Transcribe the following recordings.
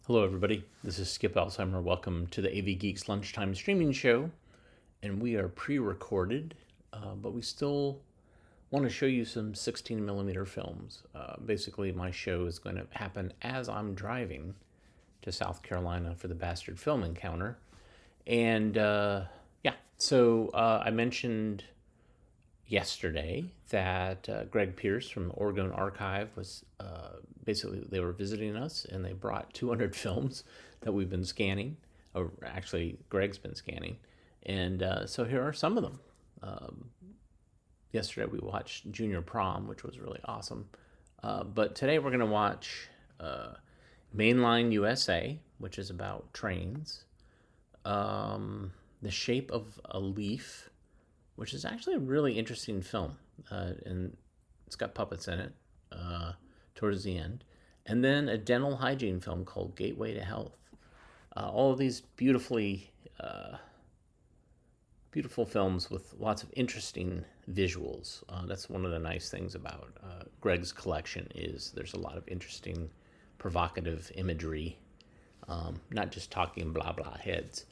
Hello, everybody. This is Skip Alzheimer. Welcome to the AV Geeks Lunchtime Streaming Show. And we are pre-recorded, but we still want to show you some 16 millimeter films. Basically, my show is going to happen as I'm driving to South Carolina for the Bastard Film Encounter. And so I mentioned yesterday that Greg Pierce from the Oregon Archive was basically, they were visiting us and they brought 200 films that we've been scanning, or actually Greg's been scanning. And so here are some of them. Yesterday we watched Junior Prom, which was really awesome. But today we're going to watch Mainline USA, which is about trains. The Shape of a Leaf, which is actually a really interesting film. And it's got puppets in it towards the end. And then a dental hygiene film called Gateway to Health. All of these beautiful films with lots of interesting visuals. That's one of the nice things about Greg's collection is there's a lot of interesting, provocative imagery, not just talking blah blah heads.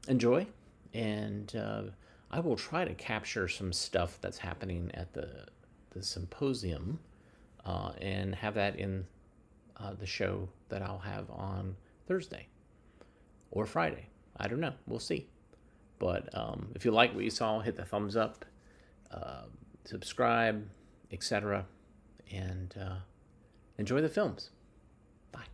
Enjoy, and I will try to capture some stuff that's happening at the symposium and have that in the show that I'll have on Thursday or Friday. I don't know. We'll see. But if you like what you saw, hit the thumbs up, subscribe, etc., and enjoy the films. Bye.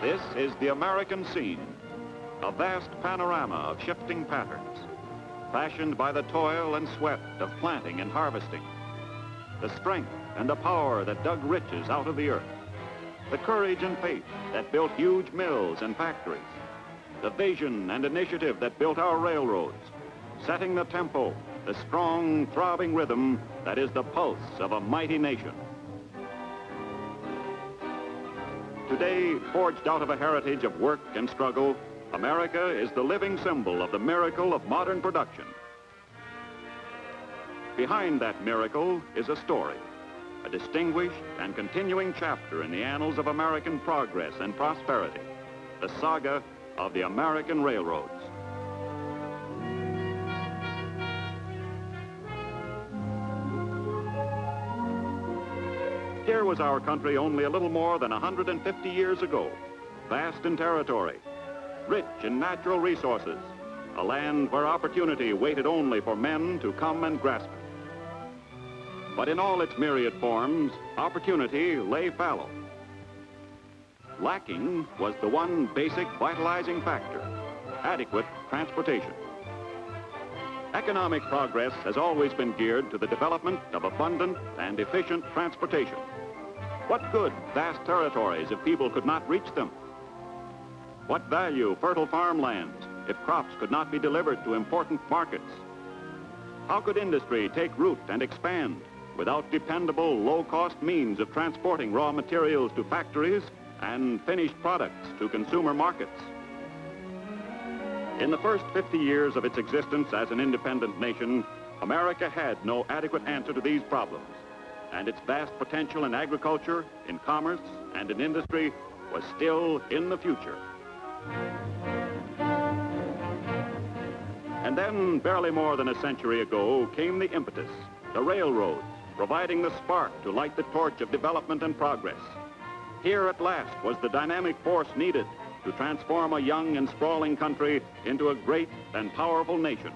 This is the American scene, a vast panorama of shifting patterns, fashioned by the toil and sweat of planting and harvesting, the strength and the power that dug riches out of the earth, the courage and faith that built huge mills and factories, the vision and initiative that built our railroads, setting the tempo, the strong, throbbing rhythm that is the pulse of a mighty nation. Today, forged out of a heritage of work and struggle, America is the living symbol of the miracle of modern production. Behind that miracle is a story, a distinguished and continuing chapter in the annals of American progress and prosperity, the saga of the American railroads. Here was our country only a little more than 150 years ago, vast in territory, rich in natural resources, a land where opportunity waited only for men to come and grasp it. But in all its myriad forms, opportunity lay fallow. Lacking was the one basic vitalizing factor, adequate transportation. Economic progress has always been geared to the development of abundant and efficient transportation. What good vast territories if people could not reach them? What value fertile farmlands if crops could not be delivered to important markets? How could industry take root and expand without dependable, low-cost means of transporting raw materials to factories and finished products to consumer markets? In the first 50 years of its existence as an independent nation, America had no adequate answer to these problems, and its vast potential in agriculture, in commerce, and in industry was still in the future. And then, barely more than a century ago, came the impetus, the railroads, providing the spark to light the torch of development and progress. Here at last was the dynamic force needed to transform a young and sprawling country into a great and powerful nation.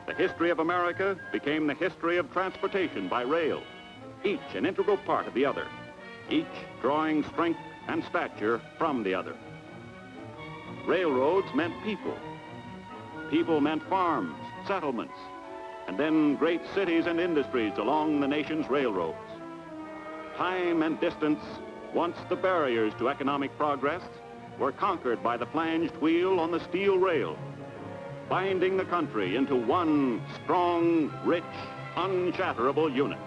The history of America became the history of transportation by rail, each an integral part of the other, each drawing strength and stature from the other. Railroads meant people. People meant farms, settlements, and then great cities and industries along the nation's railroads. Time and distance, once the barriers to economic progress, were conquered by the flanged wheel on the steel rail, binding the country into one strong, rich, unshatterable unit.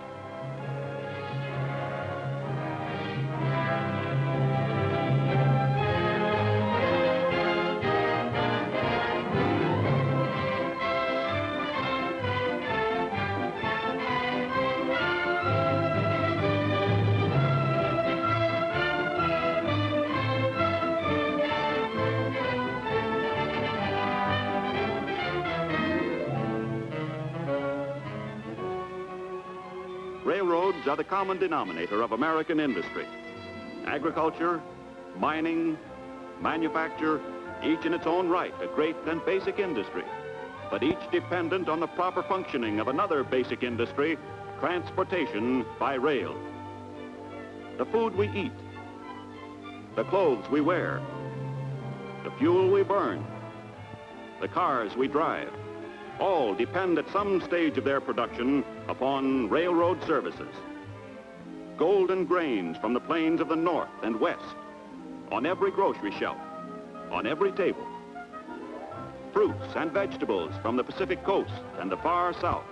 Railroads are the common denominator of American industry. Agriculture, mining, manufacture, each in its own right a great and basic industry, but each dependent on the proper functioning of another basic industry, transportation by rail. The food we eat, the clothes we wear, the fuel we burn, the cars we drive, all depend at some stage of their production upon railroad services. Golden grains from the plains of the north and west, on every grocery shelf, on every table. Fruits and vegetables from the Pacific coast and the far south,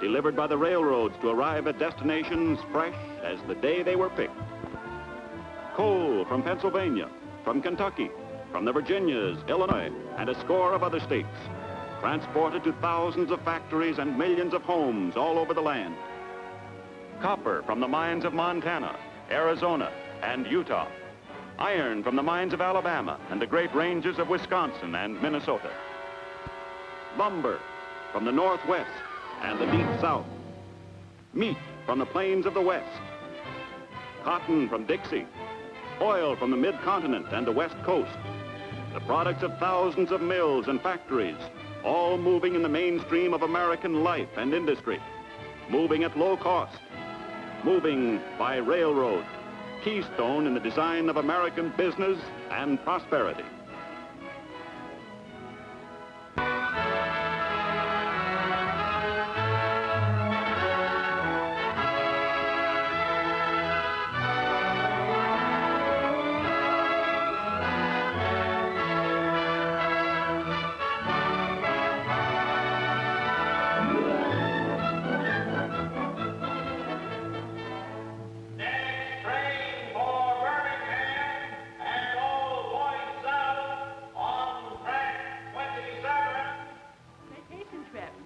delivered by the railroads to arrive at destinations fresh as the day they were picked. Coal from Pennsylvania, from Kentucky, from the Virginias, Illinois, and a score of other states, transported to thousands of factories and millions of homes all over the land. Copper from the mines of Montana, Arizona, and Utah. Iron from the mines of Alabama and the great ranges of Wisconsin and Minnesota. Lumber from the Northwest and the deep South. Meat from the plains of the West. Cotton from Dixie. Oil from the mid-continent and the West Coast. The products of thousands of mills and factories, all moving in the mainstream of American life and industry, moving at low cost, moving by railroad, keystone in the design of American business and prosperity.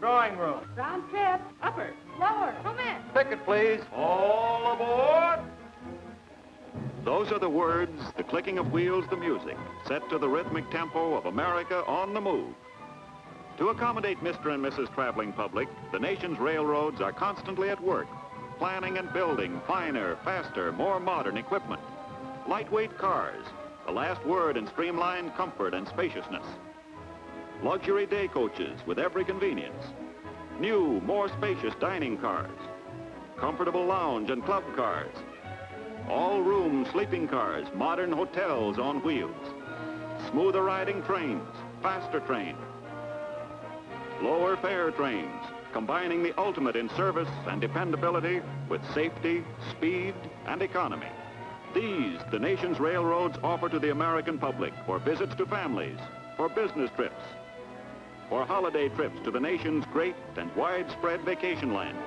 Drawing room. Round trip. Upper. Lower. Come in. Ticket, please. All aboard. Those are the words, the clicking of wheels, the music, set to the rhythmic tempo of America on the move. To accommodate Mr. and Mrs. traveling public, the nation's railroads are constantly at work, planning and building finer, faster, more modern equipment. Lightweight cars, the last word in streamlined comfort and spaciousness. Luxury day coaches with every convenience. New, more spacious dining cars. Comfortable lounge and club cars. All-room sleeping cars, modern hotels on wheels. Smoother riding trains, faster trains. Lower fare trains, combining the ultimate in service and dependability with safety, speed, and economy. These, the nation's railroads offer to the American public for visits to families, for business trips, for holiday trips to the nation's great and widespread vacation lands.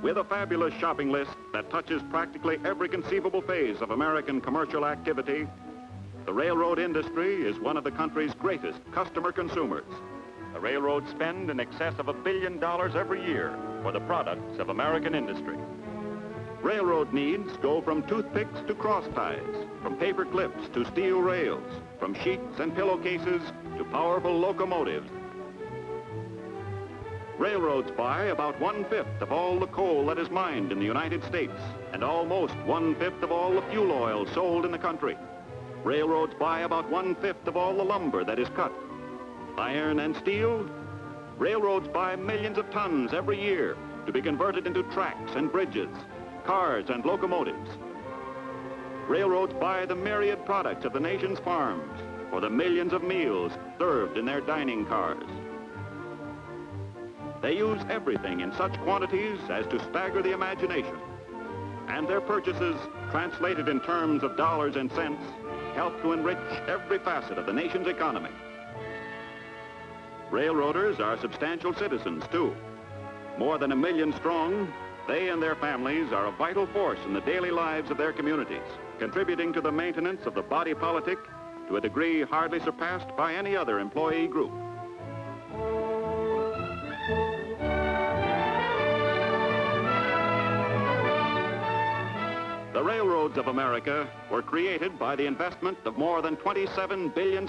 With a fabulous shopping list that touches practically every conceivable phase of American commercial activity, the railroad industry is one of the country's greatest customer consumers. The railroads spend in excess of $1 billion every year for the products of American industry. Railroad needs go from toothpicks to cross ties, from paper clips to steel rails, from sheets and pillowcases to powerful locomotives. Railroads buy about 1/5 of all the coal that is mined in the United States and almost 1/5 of all the fuel oil sold in the country. Railroads buy about 1/5 of all the lumber that is cut. Iron and steel, railroads buy millions of tons every year to be converted into tracks and bridges, cars and locomotives. Railroads buy the myriad products of the nation's farms for the millions of meals served in their dining cars. They use everything in such quantities as to stagger the imagination. And their purchases, translated in terms of dollars and cents, help to enrich every facet of the nation's economy. Railroaders are substantial citizens, too. More than 1 million strong, they and their families are a vital force in the daily lives of their communities, contributing to the maintenance of the body politic to a degree hardly surpassed by any other employee group. The railroads of America were created by the investment of more than $27 billion.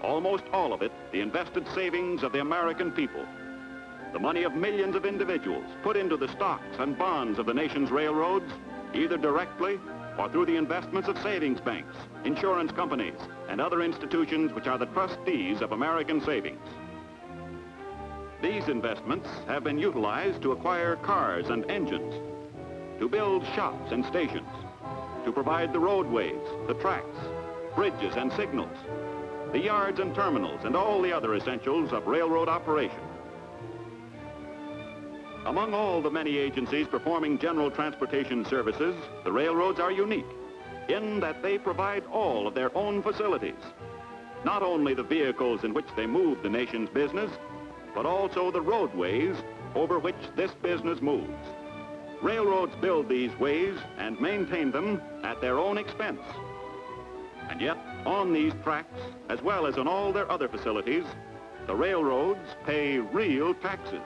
Almost all of it, the invested savings of the American people. The money of millions of individuals put into the stocks and bonds of the nation's railroads, either directly or through the investments of savings banks, insurance companies, and other institutions which are the trustees of American savings. These investments have been utilized to acquire cars and engines, to build shops and stations, to provide the roadways, the tracks, bridges and signals, the yards and terminals, and all the other essentials of railroad operation. Among all the many agencies performing general transportation services, the railroads are unique in that they provide all of their own facilities, not only the vehicles in which they move the nation's business, but also the roadways over which this business moves. Railroads build these ways and maintain them at their own expense. And yet, on these tracks, as well as on all their other facilities, the railroads pay real taxes.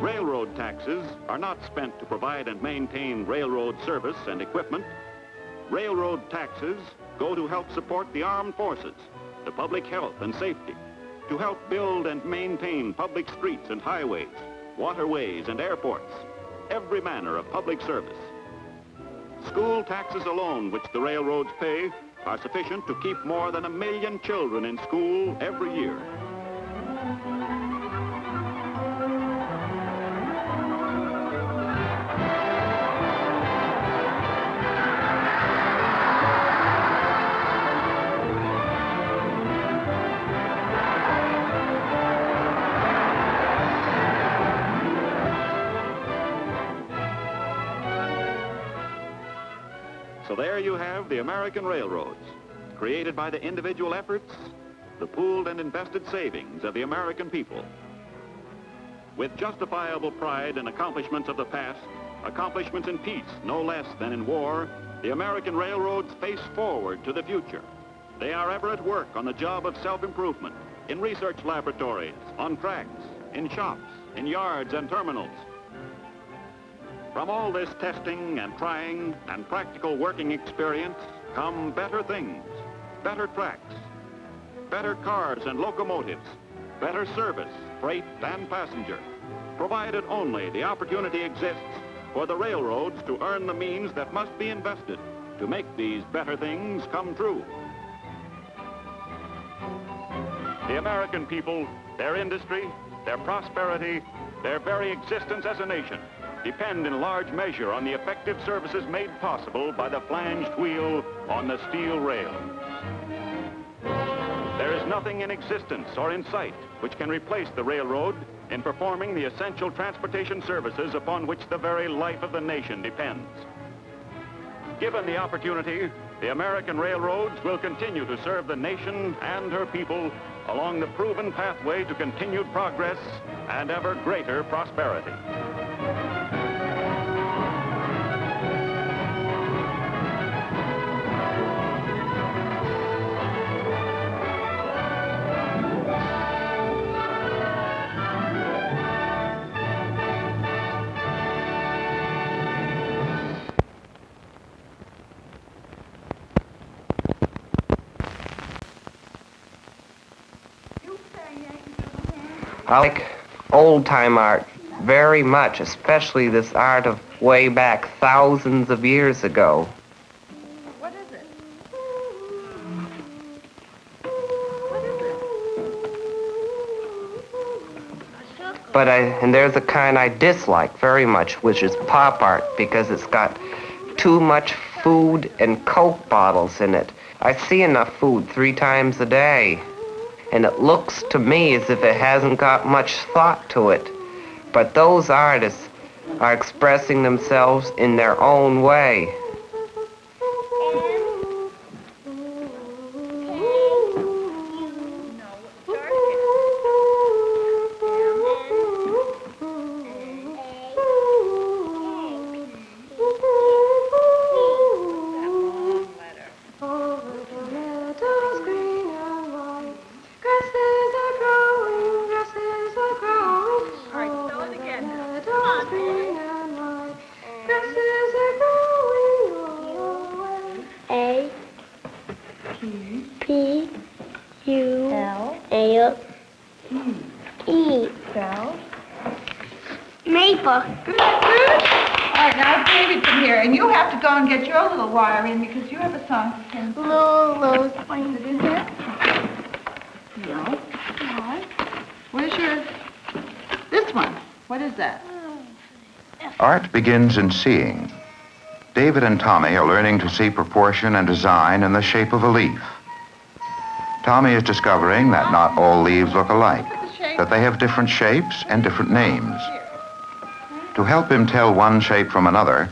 Railroad taxes are not spent to provide and maintain railroad service and equipment. Railroad taxes go to help support the armed forces, the public health and safety, to help build and maintain public streets and highways, waterways and airports, every manner of public service. School taxes alone, which the railroads pay, are sufficient to keep more than 1 million children in school every year. So there you have the American railroads, created by the individual efforts, the pooled and invested savings of the American people. With justifiable pride in accomplishments of the past, accomplishments in peace no less than in war, the American railroads face forward to the future. They are ever at work on the job of self-improvement, in research laboratories, on tracks, in shops, in yards and terminals. From all this testing and trying and practical working experience come better things, better tracks, better cars and locomotives, better service, freight and passenger, provided only the opportunity exists for the railroads to earn the means that must be invested to make these better things come true. The American people, their industry, their prosperity, their very existence as a nation depend in large measure on the effective services made possible by the flanged wheel on the steel rail. There is nothing in existence or in sight which can replace the railroad in performing the essential transportation services upon which the very life of the nation depends. Given the opportunity, the American railroads will continue to serve the nation and her people along the proven pathway to continued progress and ever greater prosperity. I like old-time art very much, especially this art of way back thousands of years ago. What is it? And there's a kind I dislike very much, which is pop art, because it's got too much food and Coke bottles in it. I see enough food 3 times a day, and it looks to me as if it hasn't got much thought to it. But those artists are expressing themselves in their own way. Maple. Good. All right, now David, come here, and you have to go and get your little wire in because you have a song to sing. Lulu. Is it in there? No. No. What is your... This one. What is that? Art begins in seeing. David and Tommy are learning to see proportion and design in the shape of a leaf. Tommy is discovering that not all leaves look alike, that they have different shapes and different names. To help him tell one shape from another,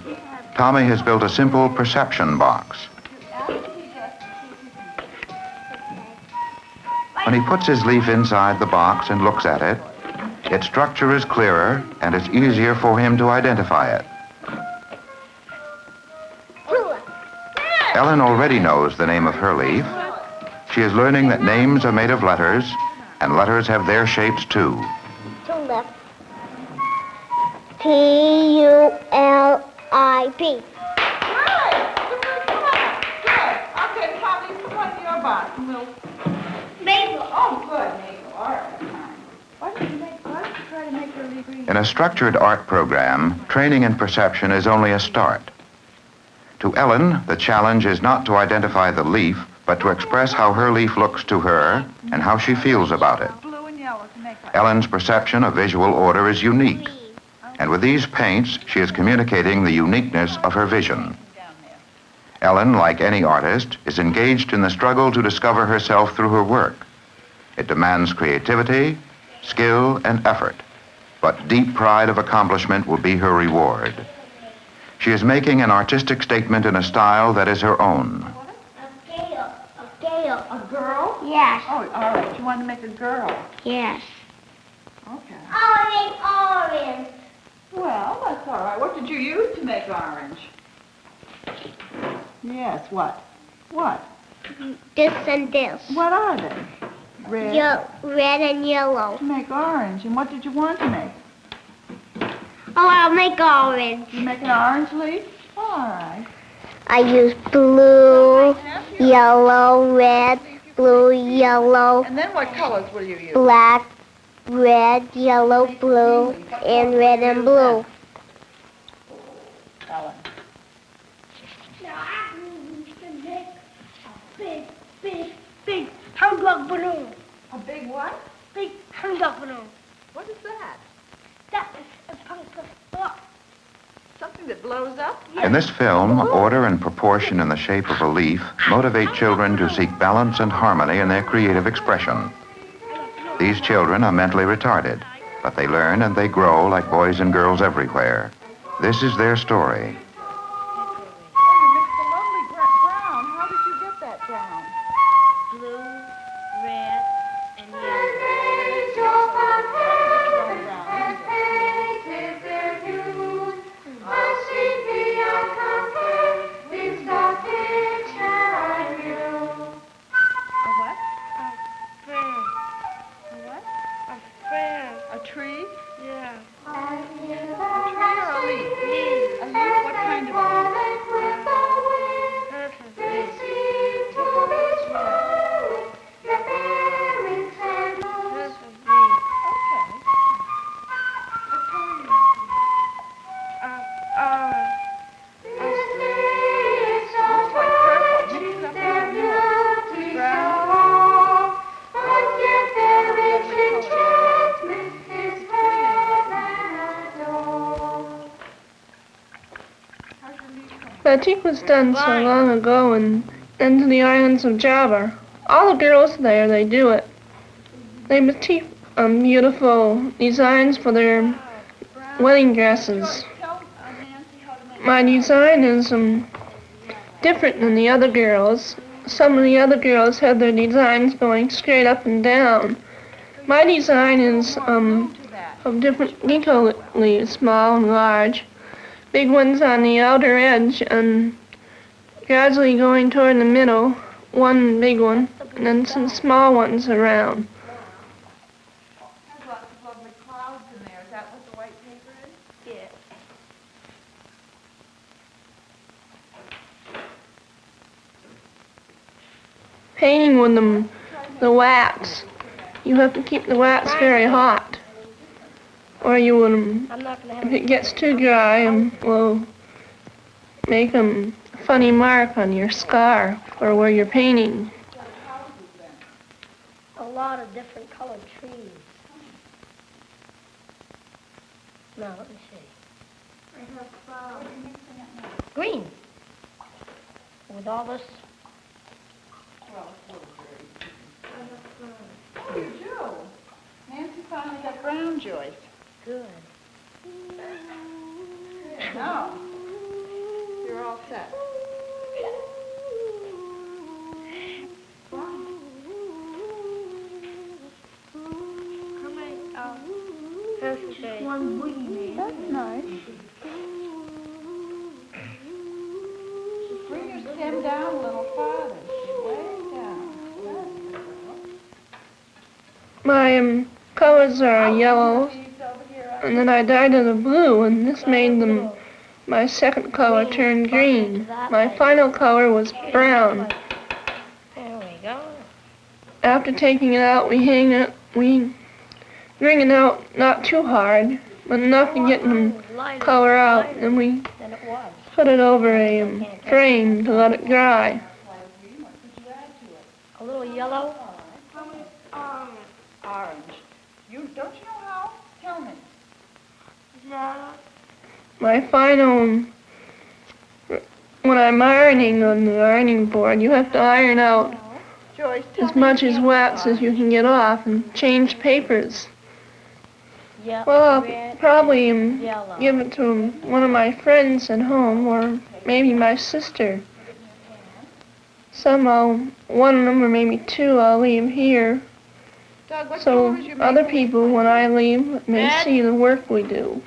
Tommy has built a simple perception box. When he puts his leaf inside the box and looks at it, its structure is clearer and it's easier for him to identify it. Ellen already knows the name of her leaf. She is learning that names are made of letters, and letters have their shapes too. Tulip. T-U-L-I-P. Right. Come on. Good. Okay, Tommy, put one in your box. And we'll... Maple. Oh, good, Maple. All right. Why don't you try to make her leaf green? In a structured art program, training in perception is only a start. To Ellen, the challenge is not to identify the leaf, but to express how her leaf looks to her and how she feels about it. Blue and yellow to make like... Ellen's perception of visual order is unique, and with these paints, she is communicating the uniqueness of her vision. Ellen, like any artist, is engaged in the struggle to discover herself through her work. It demands creativity, skill, and effort, but deep pride of accomplishment will be her reward. She is making an artistic statement in a style that is her own. A gale. A girl? Yes. Oh, all right. You want to make a girl. Yes. Okay. Orange. Well, that's all right. What did you use to make orange? Yes, what? What? This and this. What are they? Red. Red and yellow. To make orange. And what did you want to make? Oh, I'll make orange. You make an orange leaf? All right. I use blue, yellow, red, blue, yellow, And then what colors will you use? black, red, yellow, blue, and red and blue. Ellen. Now I'm going to make a big humbug balloon. A big what? Big humbug balloon. What is that? That is a pumpkin. Look. Something that blows up? In this film, order and proportion in the shape of a leaf motivate children to seek balance and harmony in their creative expression. These children are mentally retarded, but they learn and they grow like boys and girls everywhere. This is their story. Oh, you mixed a lovely brown. How did you get that brown? Blue, red, and yellow. A tree? Yeah. A tree or a leaf? A leaf? What kind of a leaf? Looks like purple. Mixed up with blue. Brown. Batik was done so long ago and into the islands of Java. All the girls there, they do it. They batik beautiful designs for their wedding dresses. My design is different than the other girls. Some of the other girls have their designs going straight up and down. My design is of different gecko leaves, small and large. Big ones on the outer edge and gradually going toward the middle, one big one, and then some small ones around. There's lots of lovely clouds in there. Is that what the white paper is? Yeah. Painting with the wax, you have to keep the wax very hot, or you will, I'm not going to have if it gets too dry, will make a funny mark on your scar or where you're painting. a lot of different colored trees. Now, let me see. Green. With all this. You do. Nancy finally got brown, Joyce. Good. No. You're all set. That's nice. Bring your stem down a little farther. Way down. My colors are yellow, and then I dyed it a blue, and this made them, my second color turned green. My final color was brown. There we go. After taking it out, we hang it, we wring it out not too hard, but enough to get the color out, and we Than it was. put it over a frame to let it dry. A little yellow. Orange. Don't you know how? Tell me. My final, when I'm ironing on the ironing board, you have to iron out Joyce, tell as me. much as wax as you can get off and change papers. Yeah. Well, I'll red, probably yellow. give it to one of my friends at home, or maybe my sister. One of them or maybe two I'll leave here, Doug, what so colors you other make? people, when I leave, may see the work we do.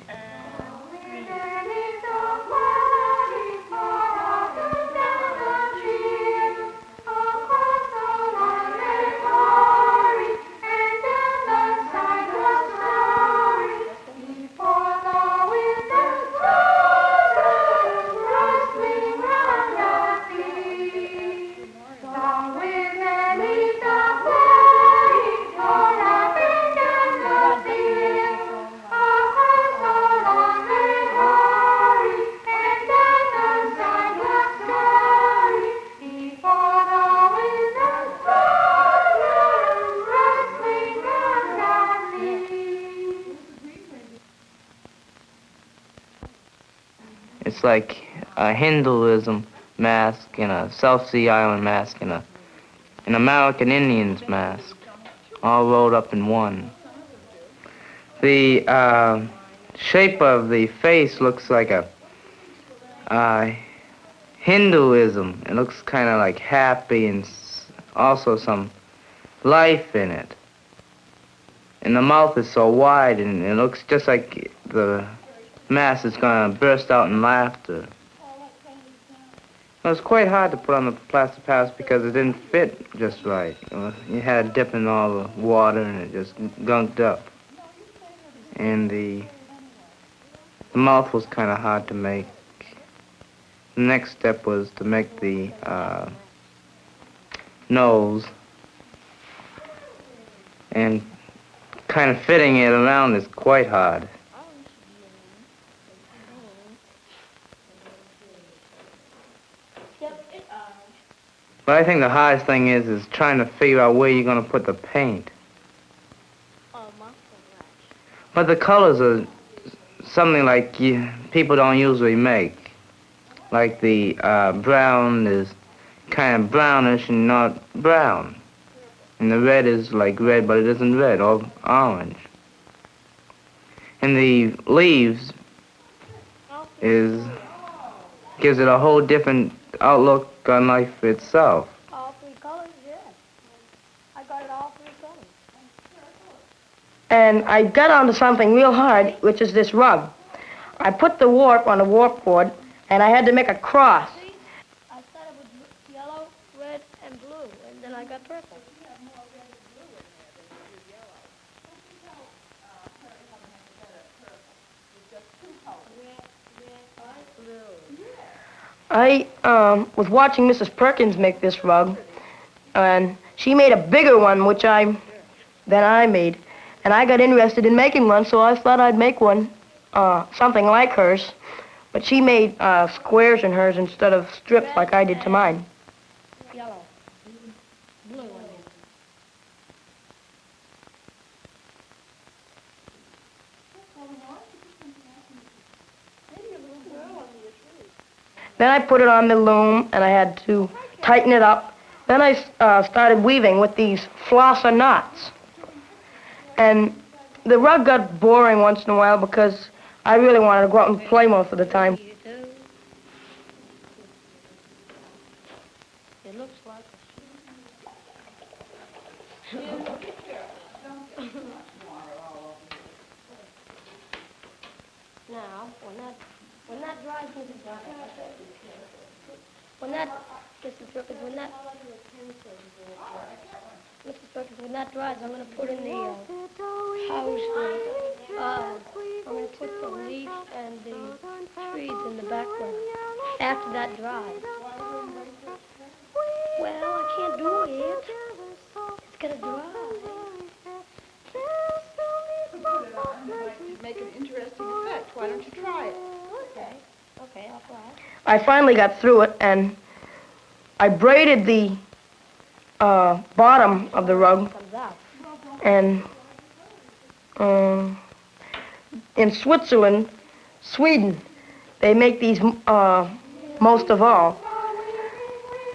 looks like a Hinduism mask and a South Sea Island mask and an American Indian's mask, all rolled up in one. The shape of the face looks like a Hinduism. It looks kind of like happy and also some life in it. And the mouth is so wide and it looks just like the mask is going to burst out in laughter. It was quite hard to put on the plaster cast because it didn't fit just right. You had to dip in all the water and it just gunked up. And the mouth was kind of hard to make. The next step was to make the nose, and kind of fitting it around is quite hard. But I think the hardest thing is trying to figure out where you're going to put the paint. But the colors are something like people don't usually make. Like the brown is kind of brownish and not brown. And the red is like red, but it isn't red, or orange. And the leaves gives it a whole different outlook on life itself. All three colors, yeah. I got it all three colors. And I got onto something real hard, which is this rug. I put the warp on the warp board, and I had to make a cross. I started with yellow, red, and blue, and then I got purple. I was watching Mrs. Perkins make this rug, and she made a bigger one, than I made. And I got interested in making one, so I thought I'd make one, something like hers. But she made squares in hers instead of strips like I did to mine. Yellow. Blue, I mean. Then I put it on the loom, and I had to tighten it up. Then I started weaving with these flosser knots. And the rug got boring once in a while because I really wanted to go out and play most of the time. It looks like Now, when that dries, Mrs. Perkins, when that dries, I'm going to put in the house. I'm going to put the leaf and the trees in the background after that dries. Well, I can't do it. It's going to dry. Make an interesting effect. Why don't you try it? Okay, I'll try it. I finally got through it, and I braided the bottom of the rug. And in Sweden, they make these most of all.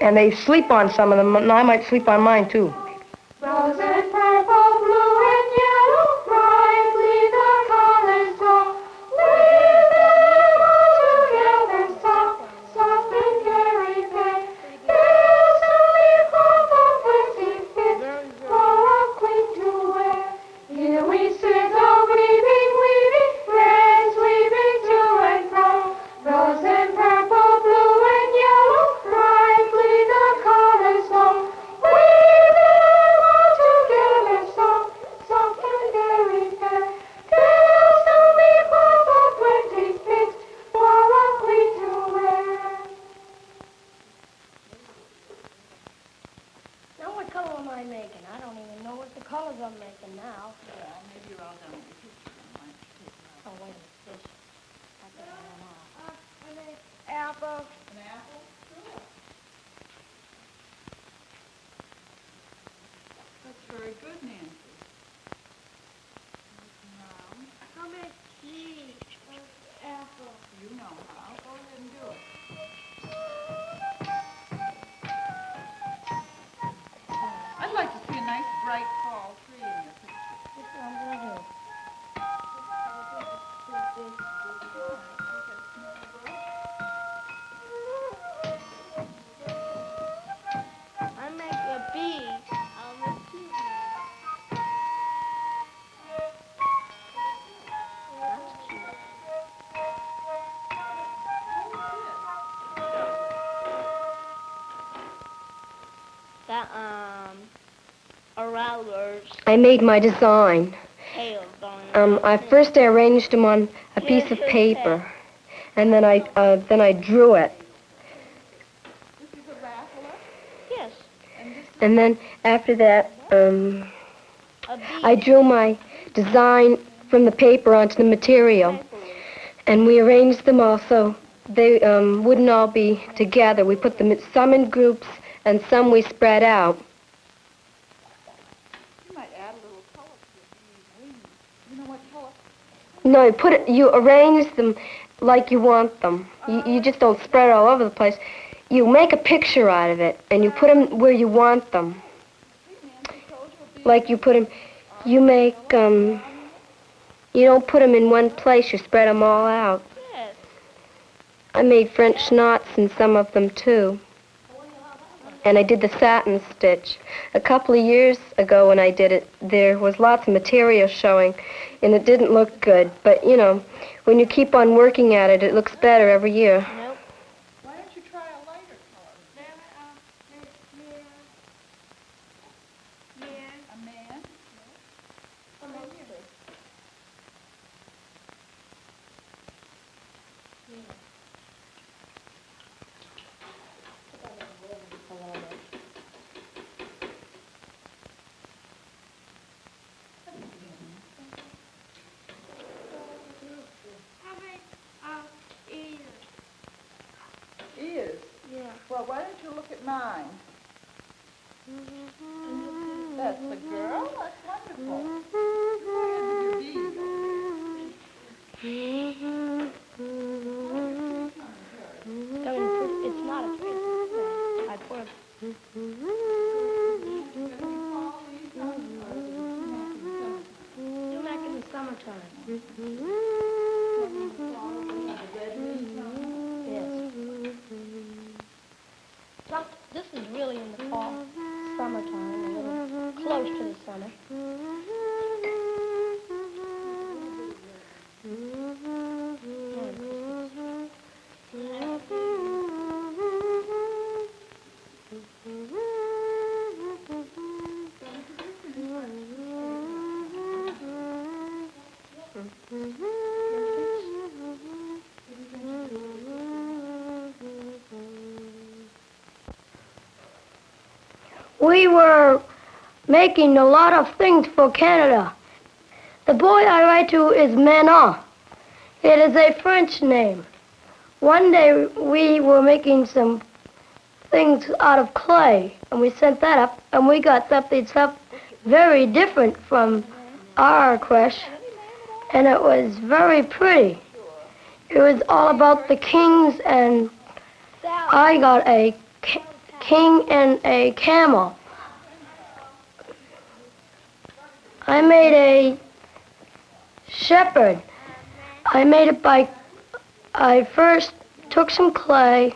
And they sleep on some of them, and I might sleep on mine too. Rose and purple, blue and yellow, brightly the colors glow. Weave them all together, soft, soft and very fair. There's only hope of pretty fit for a queen to wear. Here we sit all weaving, weaving, threads weaving to and fro. Rose and purple, blue and yellow, brightly the colors glow. Weave them That, Arousers. I made my design. Tails going I arranged them on a piece of paper, and then I drew it. This is a raffler? Yes. And then after that, A bee. I drew my design from the paper onto the material, and we arranged them all so they wouldn't all be together. We put them some in groups and some we spread out. You might add a little color to these wings. You know what color? No, you arrange them like you want them. You just don't spread all over the place. You make a picture out of it, and you put them where you want them. Like you put them, you make, you don't put them in one place, you spread them all out. Yes. I made French knots in some of them, too. And I did the satin stitch. A couple of years ago when I did it, there was lots of material showing, and it didn't look good. But, you know, when you keep on working at it, it looks better every year. Nope. Why don't you try a lighter color? A man? Ears? Yeah. Well, why don't you look at mine? That's the girl? That's wonderful. Go ahead with your beads. It's not a tree. I put do back in the summertime. Yes. This is really in the fall, summertime, a little close to the summer. We were making a lot of things for Canada. The boy I write to is Manon. It is a French name. One day we were making some things out of clay, and we sent that up, and we got something very different from our request, and it was very pretty. It was all about the kings, and I got a king and a camel. I made a shepherd. I made it I first took some clay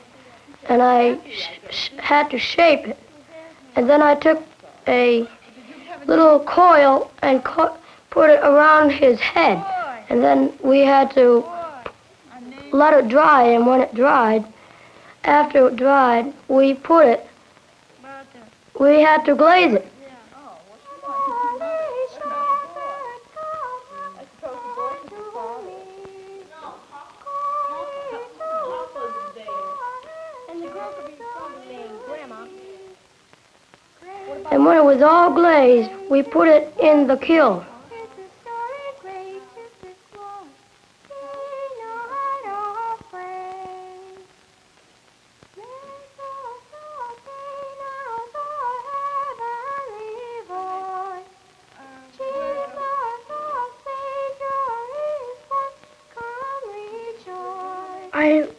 and I had to shape it. And then I took a little coil and put it around his head. And then we had to let it dry, and when it dried, after it dried, we had to glaze it. And when it was all glazed, we put it in the kiln.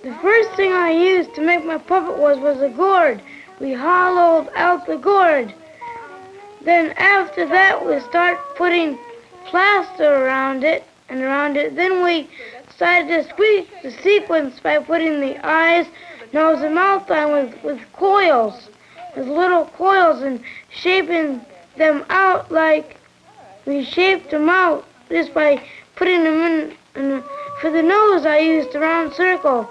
The first thing I used to make my puppet was a gourd. We hollowed out the gourd. Then after that, we start putting plaster around it and around it. Then we started to squeak the sequence by putting the eyes, nose, and mouth on with coils, with little coils, and shaping them out like we shaped them out just by putting them in. And for the nose, I used a round circle.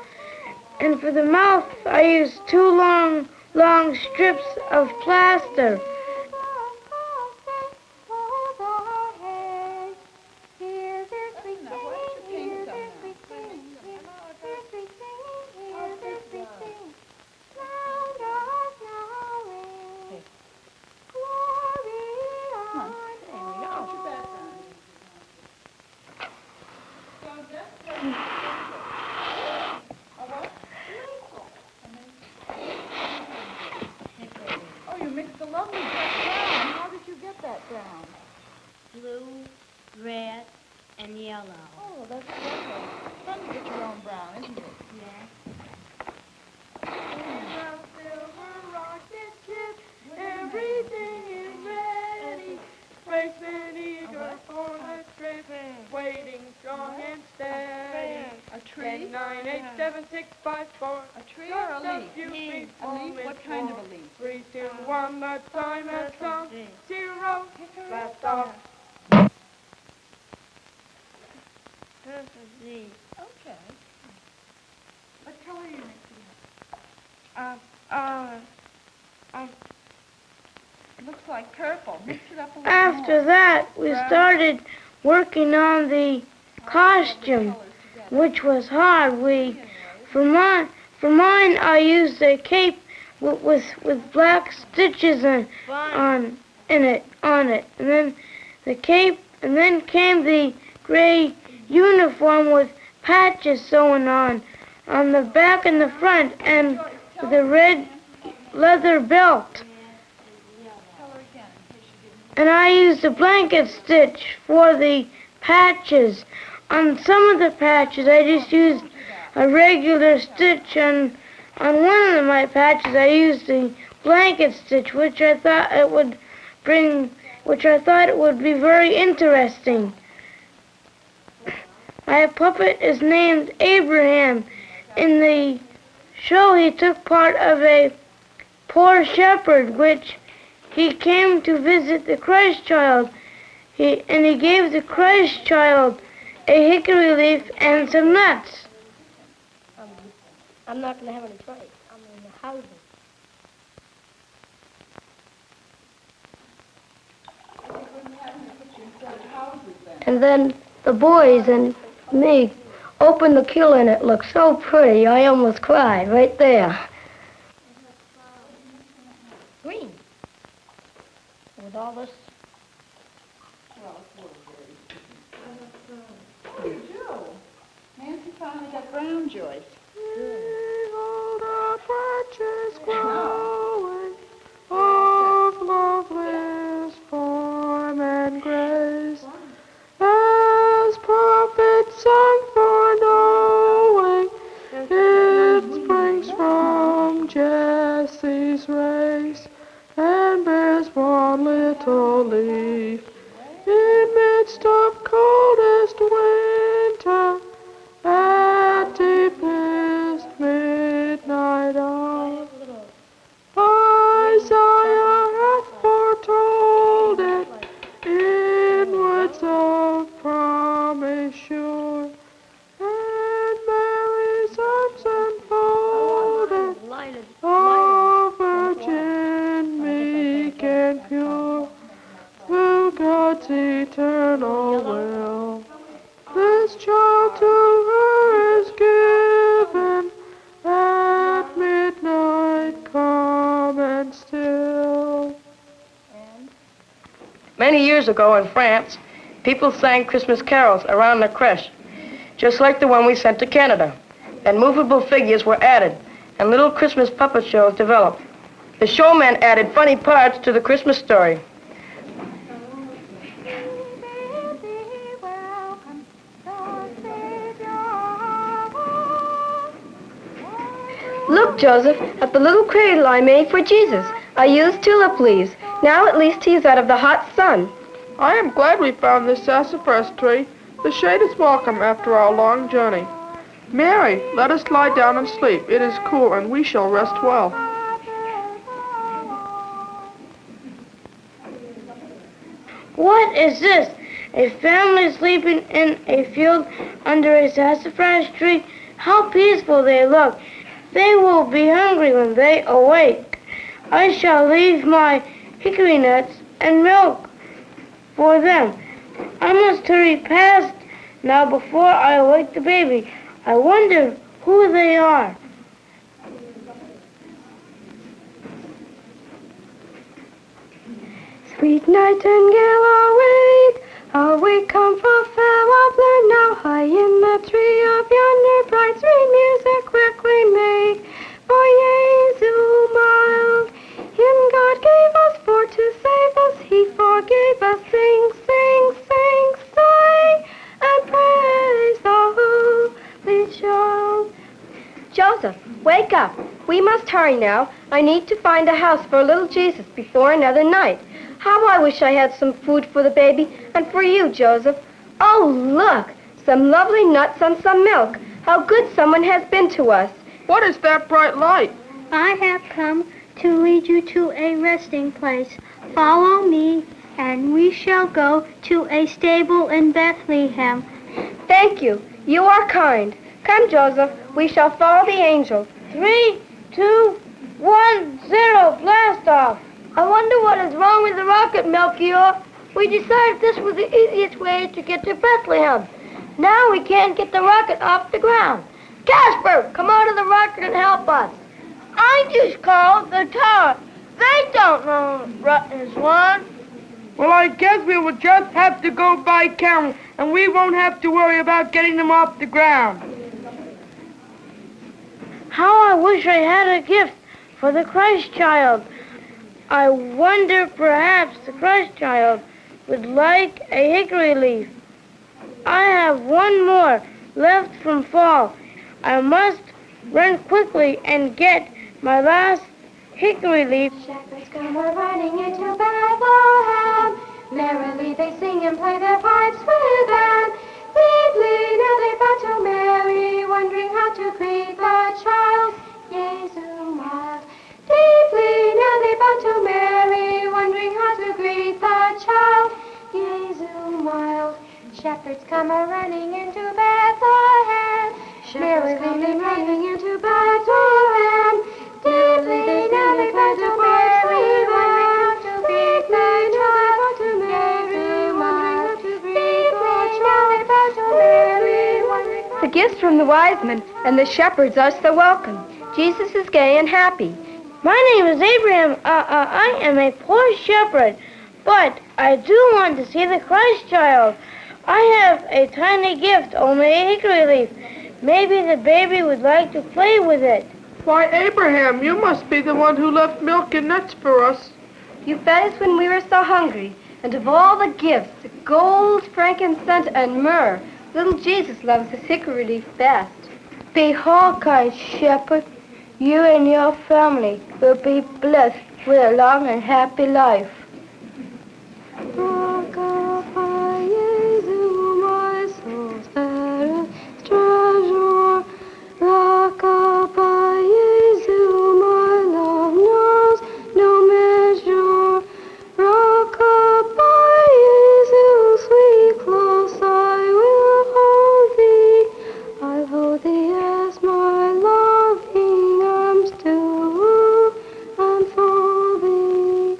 And for the mouth, I used two long long strips of plaster. Oh, you mixed a lovely brown. How did you get that brown? Blue, red, and yellow. Oh, that's lovely. Fun to get your own brown, isn't it? Yeah. Everything is ready. Spaceman eager for the trip, waiting strong and steady. A tree? 10, 9, 8, 7, 6, 5, 4. A tree or a leaf? A leaf? What kind of a leaf? 3, 2, 1, the time has come. 0, blast off. Z. Okay. What color are you mixing up? It looks like purple. Mix it up a little After more. that, we started working on the costume, which was hard. For mine, I used a cape with black stitches on it, and then the cape, and then came the gray uniform with patches sewn on the back and the front, and with a red leather belt. And I used a blanket stitch for the patches. On some of the patches, I just used a regular stitch, and on one of my patches, I used the blanket stitch, which I thought it would be very interesting. My puppet is named Abraham. In the show, he took part of a poor shepherd, which he came to visit the Christ child. He gave the Christ child a hickory leaf and some nuts. I'm not going to have any place. I'm in the housing. And then the boys and me opened the kill, and it looked so pretty, I almost cried right there. Green. With all this. Joe. Nancy finally got brown, Joyce. Behold our branches growing of loveliest form and grace, as prophets sung for knowing it springs from Jesse's race, and bears one little leaf in midst of coldest winter, at deepest midnight hour. Isaiah hath foretold it in words of promise sure, and Mary's arms enfolded, a virgin meek and pure, through God's eternal will. This child to her is given, at midnight calm and still. Many years ago in France, people sang Christmas carols around the creche, just like the one we sent to Canada. And movable figures were added, and little Christmas puppet shows developed. The showmen added funny parts to the Christmas story. Look, Joseph, at the little cradle I made for Jesus. I used tulip leaves. Now at least he's out of the hot sun. I am glad we found this sassafras tree. The shade is welcome after our long journey. Mary, let us lie down and sleep. It is cool, and we shall rest well. What is this? A family sleeping in a field under a sassafras tree? How peaceful they look. They will be hungry when they awake. I shall leave my hickory nuts and milk for them. I must hurry past now before I wake the baby. I wonder who they are. Sweet nightingale, awake, come from fair warbler now, high in the tree of yonder bright sweet music quickly make. For Jesu mild, him God gave us for to save us, he forgave us. Sing, sing, sing, sing, and praise the holy child. Joseph, wake up. We must hurry now. I need to find a house for little Jesus before another night. How I wish I had some food for the baby and for you, Joseph. Oh, look, some lovely nuts and some milk. How good someone has been to us. What is that bright light? I have come to lead you to a resting place. Follow me, and we shall go to a stable in Bethlehem. Thank you. You are kind. Come, Joseph. We shall follow the angel. 3, 2, 1, 0, blast off. I wonder what is wrong with the rocket, Melchior. We decided this was the easiest way to get to Bethlehem. Now we can't get the rocket off the ground. Casper, come out of the rocket and help us. I just called the tower. They don't know what is one. Well, I guess we will just have to go by camera, and we won't have to worry about getting them off the ground. How I wish I had a gift for the Christ child. I wonder perhaps the Christ child would like a hickory leaf. I have one more left from fall. I must run quickly and get my last hickory leaf. Shepherds come riding into Bethlehem. Merrily they sing and play their pipes with them. Deeply now they bow to Mary, wondering how to greet the child, Jesu mild. Deeply now they bow to Mary, wondering how to greet the child, Jesu mild. Shepherds come running into Bethlehem. Shepherds come running into Bethlehem. Deeply now they bow to Mary, wondering how to greet the child, Jesu mild. Deeply now they bow to Mary, wondering how The gifts from the wise men and the shepherds are so welcome. Jesus is gay and happy. My name is Abraham. I am a poor shepherd, but I do want to see the Christ child. I have a tiny gift, only a hickory leaf. Maybe the baby would like to play with it. Why, Abraham, you must be the one who left milk and nuts for us. You fed us when we were so hungry. And of all the gifts, gold, frankincense, and myrrh, little Jesus loves his hickory leaf best. Behold, kind shepherd, you and your family will be blessed with a long and happy life. Rock up, my Jesu, my soul's fairest treasure. Rock up, my Jesu, my love knows no measure. Rock up, my Jesu, sweet close, I will hold thee. I'll hold thee as my loving arms do unfold thee.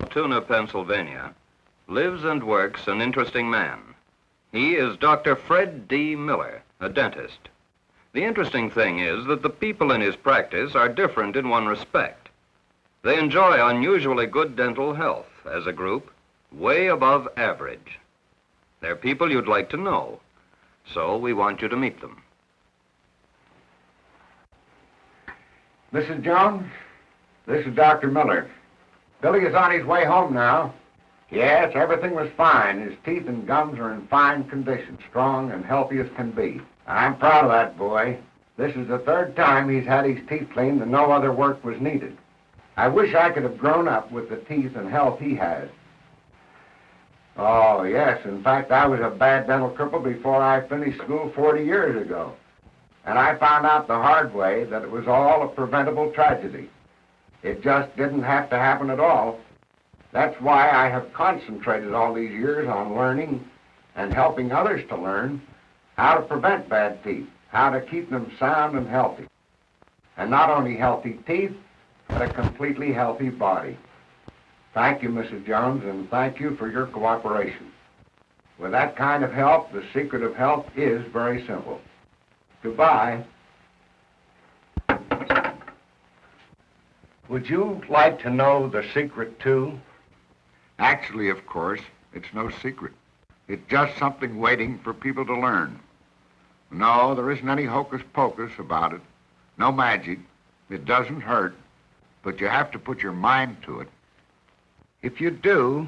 Altoona, Pennsylvania, lives and works an interesting man. He is Dr. Fred D. Miller, a dentist. The interesting thing is that the people in his practice are different in one respect. They enjoy unusually good dental health as a group, way above average. They're people you'd like to know, so we want you to meet them. Mrs. Jones, this is Dr. Miller. Billy is on his way home now. Yes, everything was fine. His teeth and gums are in fine condition, strong and healthy as can be. I'm proud of that boy. This is the third time he's had his teeth cleaned and no other work was needed. I wish I could have grown up with the teeth and health he has. Oh, yes. In fact, I was a bad dental cripple before I finished school 40 years ago. And I found out the hard way that it was all a preventable tragedy. It just didn't have to happen at all. That's why I have concentrated all these years on learning and helping others to learn how to prevent bad teeth, how to keep them sound and healthy. And not only healthy teeth, but a completely healthy body. Thank you, Mrs. Jones, and thank you for your cooperation. With that kind of help, the secret of health is very simple. Goodbye. Would you like to know the secret, too? Actually, of course, it's no secret. It's just something waiting for people to learn. No, there isn't any hocus pocus about it. No magic. It doesn't hurt, but you have to put your mind to it. If you do,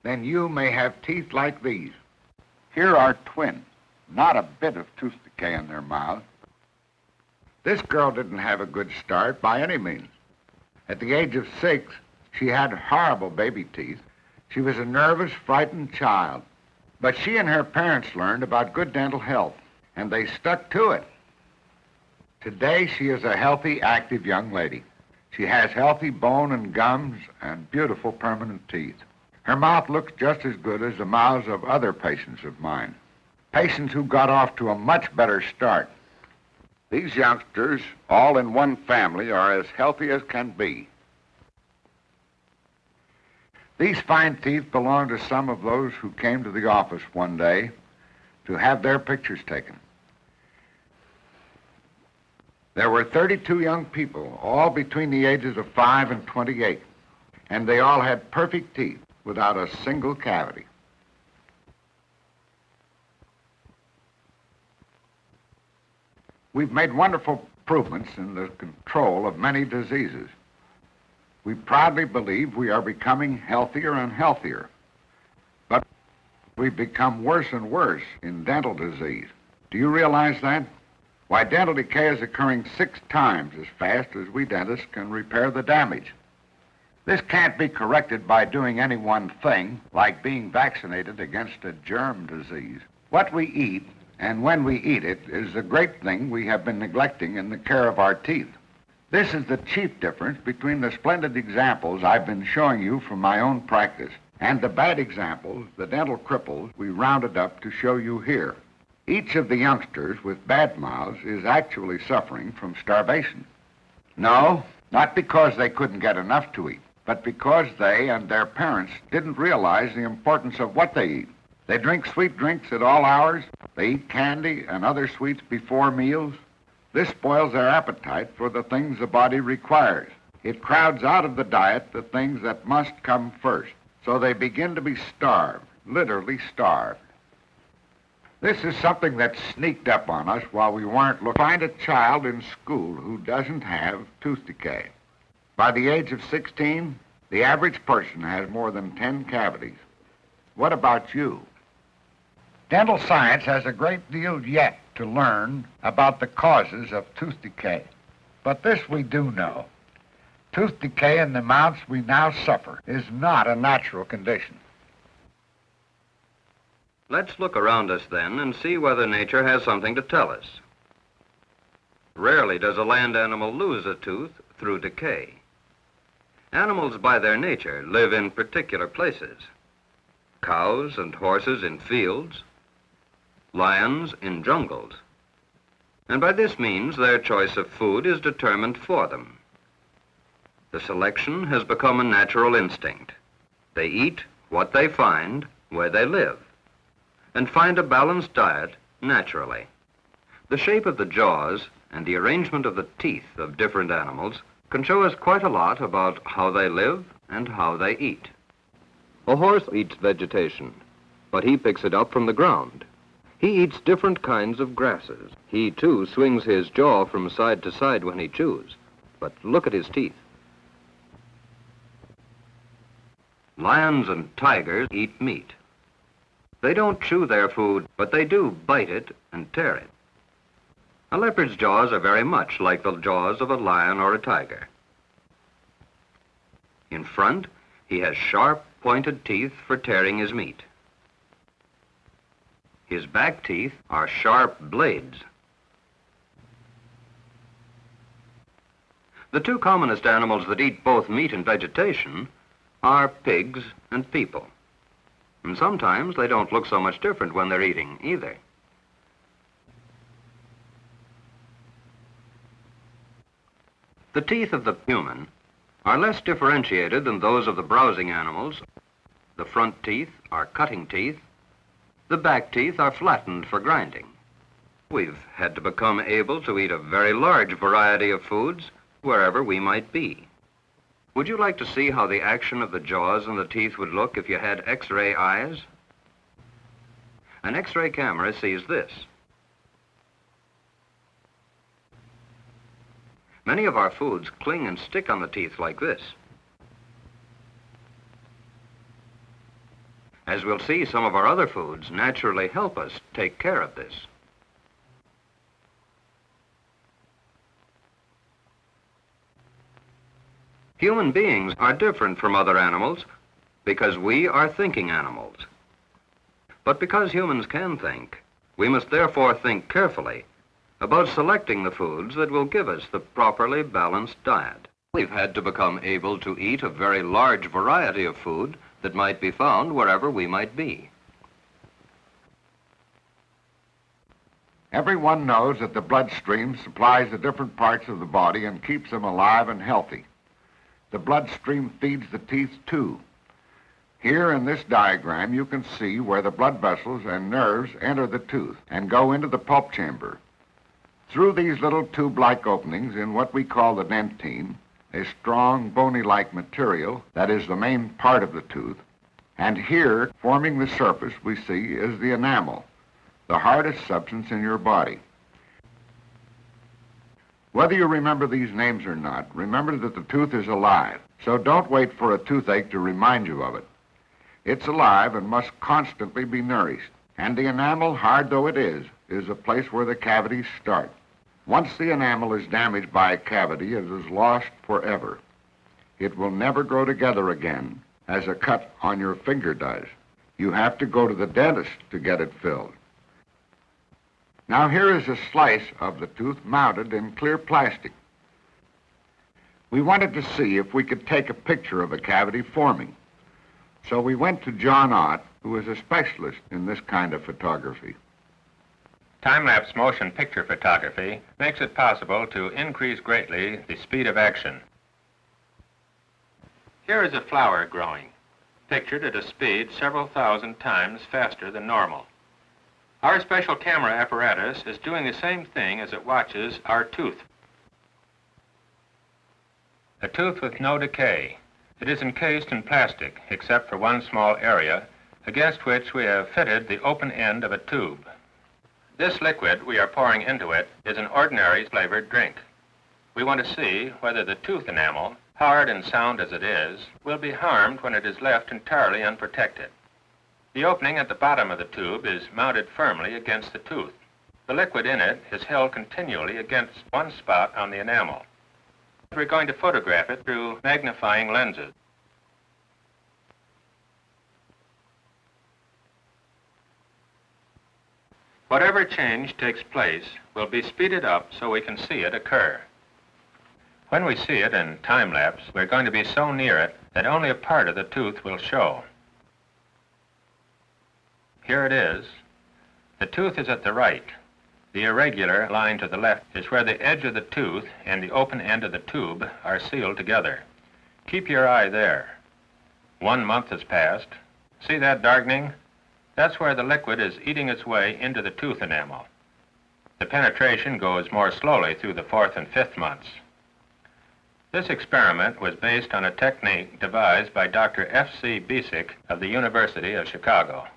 then you may have teeth like these. Here are twins, not a bit of tooth decay in their mouths. This girl didn't have a good start by any means. At the age of 6, she had horrible baby teeth. She was a nervous, frightened child. But she and her parents learned about good dental health, and they stuck to it. Today, she is a healthy, active young lady. She has healthy bone and gums and beautiful permanent teeth. Her mouth looks just as good as the mouths of other patients of mine, patients who got off to a much better start. These youngsters, all in one family, are as healthy as can be. These fine teeth belong to some of those who came to the office one day to have their pictures taken. There were 32 young people, all between the ages of 5 and 28, and they all had perfect teeth without a single cavity. We've made wonderful improvements in the control of many diseases. We proudly believe we are becoming healthier and healthier, but we've become worse and worse in dental disease. Do you realize that? Why, dental decay is occurring 6 times as fast as we dentists can repair the damage. This can't be corrected by doing any one thing, like being vaccinated against a germ disease. What we eat, and when we eat it, is the great thing we have been neglecting in the care of our teeth. This is the chief difference between the splendid examples I've been showing you from my own practice and the bad examples, the dental cripples, we rounded up to show you here. Each of the youngsters with bad mouths is actually suffering from starvation. No, not because they couldn't get enough to eat, but because they and their parents didn't realize the importance of what they eat. They drink sweet drinks at all hours. They eat candy and other sweets before meals. This spoils their appetite for the things the body requires. It crowds out of the diet the things that must come first. So they begin to be starved, literally starved. This is something that sneaked up on us while we weren't looking. Find a child in school who doesn't have tooth decay. By the age of 16, the average person has more than 10 cavities. What about you? Dental science has a great deal yet to learn about the causes of tooth decay. But this we do know. Tooth decay in the amounts we now suffer is not a natural condition. Let's look around us then and see whether nature has something to tell us. Rarely does a land animal lose a tooth through decay. Animals by their nature live in particular places. Cows and horses in fields, lions in jungles. And by this means their choice of food is determined for them. The selection has become a natural instinct. They eat what they find where they live, and find a balanced diet naturally. The shape of the jaws and the arrangement of the teeth of different animals can show us quite a lot about how they live and how they eat. A horse eats vegetation, but he picks it up from the ground. He eats different kinds of grasses. He, too, swings his jaw from side to side when he chews. but look at his teeth. Lions and tigers eat meat. They don't chew their food, but they do bite it and tear it. A leopard's jaws are very much like the jaws of a lion or a tiger. In front, he has sharp, pointed teeth for tearing his meat. His back teeth are sharp blades. The two commonest animals that eat both meat and vegetation are pigs and people. And sometimes they don't look so much different when they're eating either. The teeth of the human are less differentiated than those of the browsing animals. The front teeth are cutting teeth. The back teeth are flattened for grinding. We've had to become able to eat a very large variety of foods wherever we might be. Would you like to see how the action of the jaws and the teeth would look if you had X-ray eyes? An X-ray camera sees this. Many of our foods cling and stick on the teeth like this. As we'll see, some of our other foods naturally help us take care of this. Human beings are different from other animals because we are thinking animals. But because humans can think, we must therefore think carefully about selecting the foods that will give us the properly balanced diet. We've had to become able to eat a very large variety of food that might be found wherever we might be. Everyone knows that the bloodstream supplies the different parts of the body and keeps them alive and healthy. The bloodstream feeds the teeth too. Here in this diagram you can see where the blood vessels and nerves enter the tooth and go into the pulp chamber. Through these little tube-like openings in what we call the dentine, a strong bony-like material that is the main part of the tooth, and here, forming the surface we see, is the enamel, the hardest substance in your body. Whether you remember these names or not, remember that the tooth is alive, so don't wait for a toothache to remind you of it. It's alive and must constantly be nourished, and the enamel, hard though it is a place where the cavities start. Once the enamel is damaged by a cavity, it is lost forever. It will never grow together again, as a cut on your finger does. You have to go to the dentist to get it filled. Now here is a slice of the tooth mounted in clear plastic. We wanted to see if we could take a picture of a cavity forming. So we went to John Ott, who is a specialist in this kind of photography. Time-lapse motion picture photography makes it possible to increase greatly the speed of action. Here is a flower growing, pictured at a speed several thousand times faster than normal. Our special camera apparatus is doing the same thing as it watches our tooth. A tooth with no decay. It is encased in plastic, except for one small area, against which we have fitted the open end of a tube. This liquid we are pouring into it is an ordinary flavored drink. We want to see whether the tooth enamel, hard and sound as it is, will be harmed when it is left entirely unprotected. The opening at the bottom of the tube is mounted firmly against the tooth. The liquid in it is held continually against one spot on the enamel. We're going to photograph it through magnifying lenses. Whatever change takes place will be speeded up so we can see it occur. When we see it in time-lapse, we're going to be so near it that only a part of the tooth will show. Here it is. The tooth is at the right. The irregular line to the left is where the edge of the tooth and the open end of the tube are sealed together. Keep your eye there. 1 month has passed. See that darkening? That's where the liquid is eating its way into the tooth enamel. The penetration goes more slowly through the 4th and 5th months. This experiment was based on a technique devised by Dr. F.C. Bisick of the University of Chicago.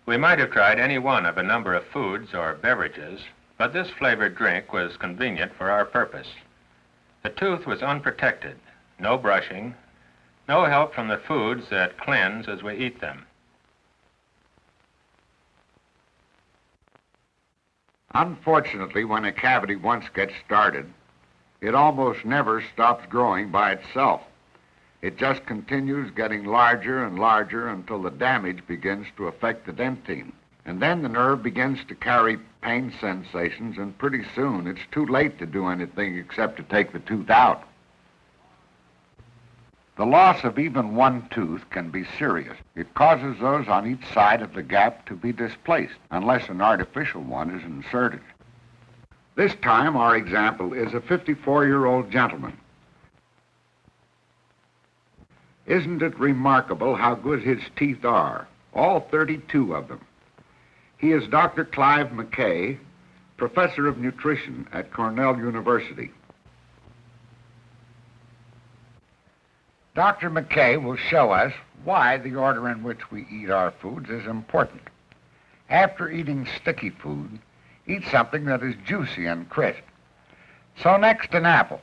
We might have tried any one of a number of foods or beverages, but this flavored drink was convenient for our purpose. The tooth was unprotected, no brushing, no help from the foods that cleanse as we eat them. Unfortunately, when a cavity once gets started, it almost never stops growing by itself. It just continues getting larger and larger until the damage begins to affect the dentine. And then the nerve begins to carry pain sensations, and pretty soon it's too late to do anything except to take the tooth out. The loss of even one tooth can be serious. It causes those on each side of the gap to be displaced, unless an artificial one is inserted. This time, our example is a 54-year-old gentleman. Isn't it remarkable how good his teeth are? All 32 of them. He is Dr. Clive McKay, professor of nutrition at Cornell University. Dr. McKay will show us why the order in which we eat our foods is important. After eating sticky food, eat something that is juicy and crisp. So next, an apple.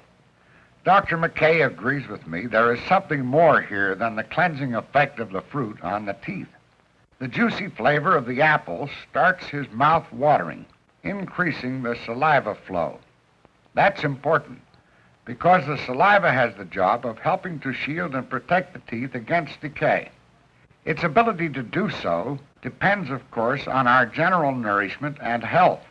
Dr. McKay agrees with me there is something more here than the cleansing effect of the fruit on the teeth. The juicy flavor of the apple starts his mouth watering, increasing the saliva flow. That's important, because the saliva has the job of helping to shield and protect the teeth against decay. Its ability to do so depends, of course, on our general nourishment and health.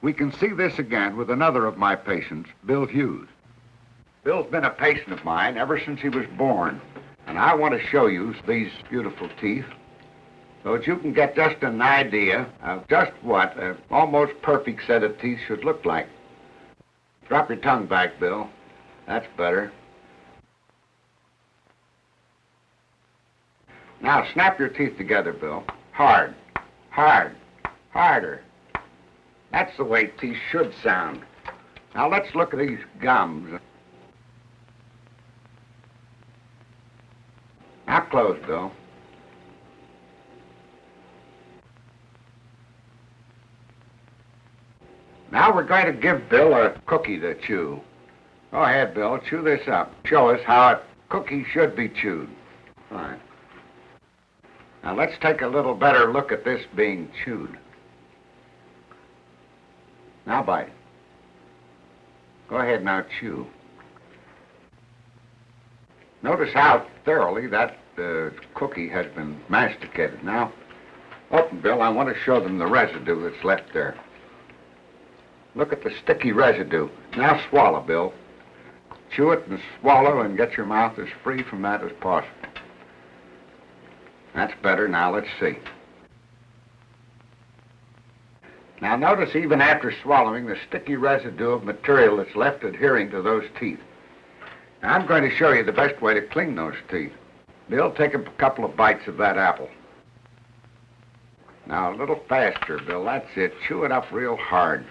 We can see this again with another of my patients, Bill Hughes. Bill's been a patient of mine ever since he was born, and I want to show you these beautiful teeth so that you can get just an idea of just what an almost perfect set of teeth should look like. Drop your tongue back, Bill. That's better. Now snap your teeth together, Bill. Hard, hard, harder. That's the way teeth should sound. Now let's look at these gums. Now close, Bill. Now we're going to give Bill a cookie to chew. Go ahead, Bill. Chew this up. Show us how a cookie should be chewed. Fine. Now let's take a little better look at this being chewed. Now bite. Go ahead now, chew. Notice how thoroughly that cookie has been masticated. Now, open, Bill. I want to show them the residue that's left there. Look at the sticky residue. Now swallow, Bill. Chew it and swallow and get your mouth as free from that as possible. That's better. Now let's see. Now notice even after swallowing the sticky residue of material that's left adhering to those teeth. Now I'm going to show you the best way to clean those teeth. Bill, take a couple of bites of that apple. Now a little faster, Bill. That's it. Chew it up real hard.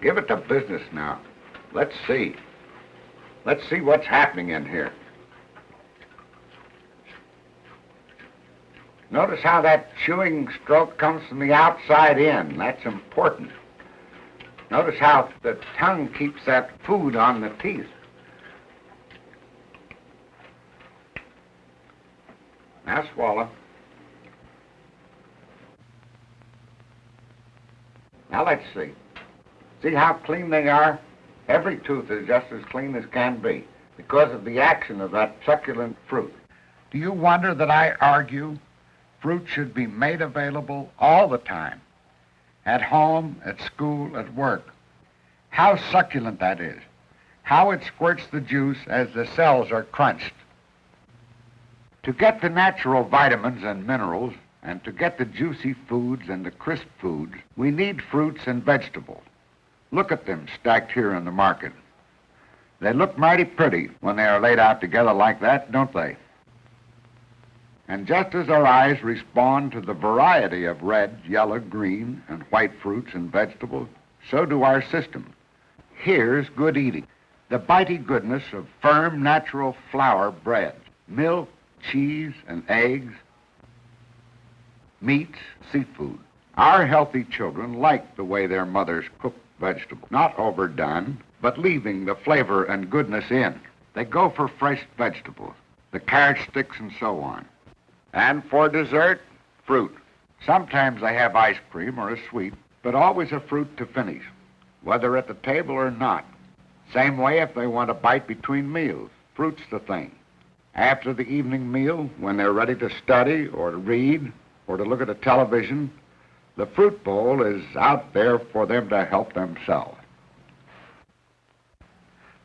Give it to business now. Let's see. Let's see what's happening in here. Notice how that chewing stroke comes from the outside in. That's important. Notice how the tongue keeps that food on the teeth. Now swallow. Now let's see. See how clean they are? Every tooth is just as clean as can be because of the action of that succulent fruit. Do you wonder that I argue fruit should be made available all the time? At home, at school, at work. How succulent that is. How it squirts the juice as the cells are crunched. To get the natural vitamins and minerals, and to get the juicy foods and the crisp foods, we need fruits and vegetables. Look at them stacked here in the market. They look mighty pretty when they are laid out together like that, don't they? And just as our eyes respond to the variety of red, yellow, green, and white fruits and vegetables, so do our systems. Here's good eating. The bitey goodness of firm, natural flour bread, milk, cheese, and eggs, meats, seafood. Our healthy children like the way their mothers cook vegetables. Not overdone, but leaving the flavor and goodness in. They go for fresh vegetables, the carrot sticks and so on. And for dessert, fruit. Sometimes I have ice cream or a sweet, but always a fruit to finish, whether at the table or not. Same way if they want a bite between meals, fruit's the thing. After the evening meal, when they're ready to study or to read or to look at a television, the fruit bowl is out there for them to help themselves.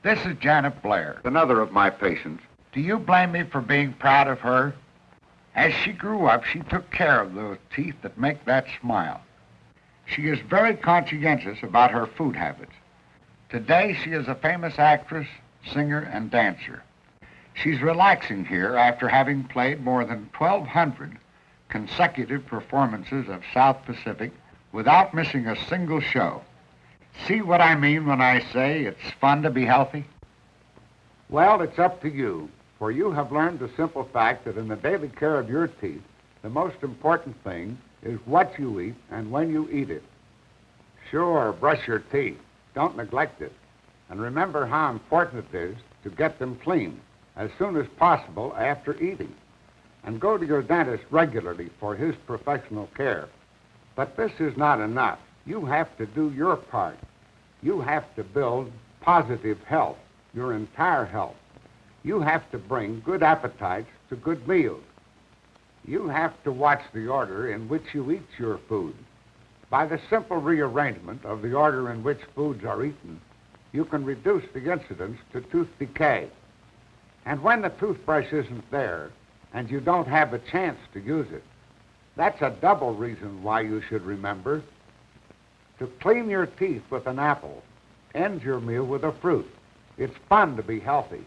This is Janet Blair, another of my patients. Do you blame me for being proud of her? As she grew up, she took care of those teeth that make that smile. She is very conscientious about her food habits. Today, she is a famous actress, singer, and dancer. She's relaxing here after having played more than 1,200 consecutive performances of South Pacific without missing a single show. See what I mean when I say it's fun to be healthy? Well, it's up to you, for you have learned the simple fact that in the daily care of your teeth, the most important thing is what you eat and when you eat it. Sure, brush your teeth. Don't neglect it. And remember how important it is to get them clean as soon as possible after eating. And go to your dentist regularly for his professional care. But this is not enough. You have to do your part. You have to build positive health, your entire health. You have to bring good appetites to good meals. You have to watch the order in which you eat your food. By the simple rearrangement of the order in which foods are eaten, you can reduce the incidence to tooth decay. And when the toothbrush isn't there, and you don't have a chance to use it, that's a double reason why you should remember to clean your teeth with an apple, end your meal with a fruit. It's fun to be healthy.